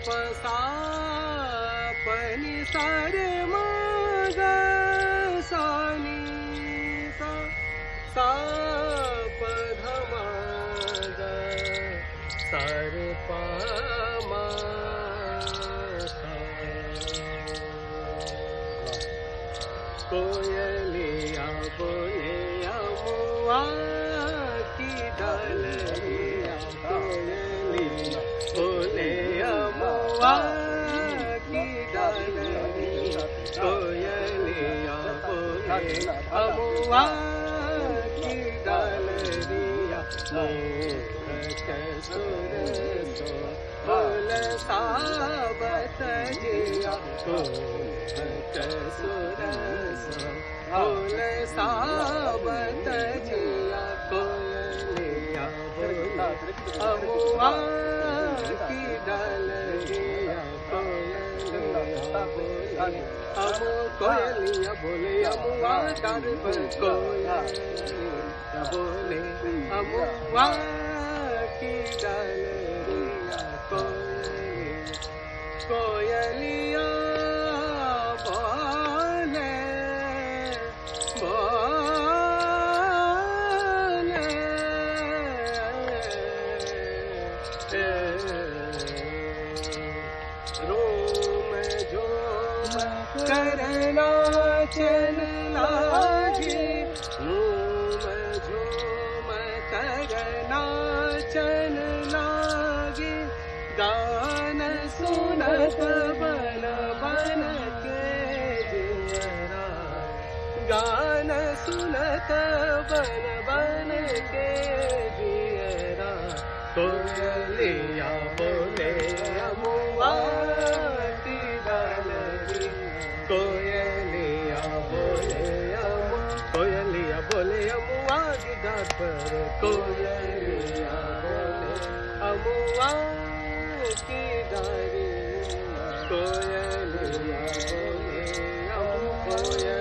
सा पनि सा रे म ग सा नि सा सा प ध म ग सा रे प म सा। कोयलिया बोले अमुआ की डालिया, कोयलिया बोले अमुआ की डालिया, कोयलिया बोले अमुआ की डालिया। मोर सुर सो बोल साबत जिया, मोर सुर सो बोल साबत जिया, कोयलिया बोले अमुआ की डालिया, कोयलिया बोले अमु, कोयलिया बोले अमुआ डार पर, कोयलिया बोले अमुआ की डालिया, कोयलिया बोले बोले रोम झोम करना चल लागे, रोम झोम करना चल लागे, गान सुनत बन बन के जियरा, गान सुनत बन बन के जियरा। कोयलिया बोले अमुआ की डालिया, कोयलिया बोले अमु, कोयलिया बोले अमुआ की डार पर, कोयलिया बोले अमुआ की डालिया, कोयलिया बोले अमु, कोयलिया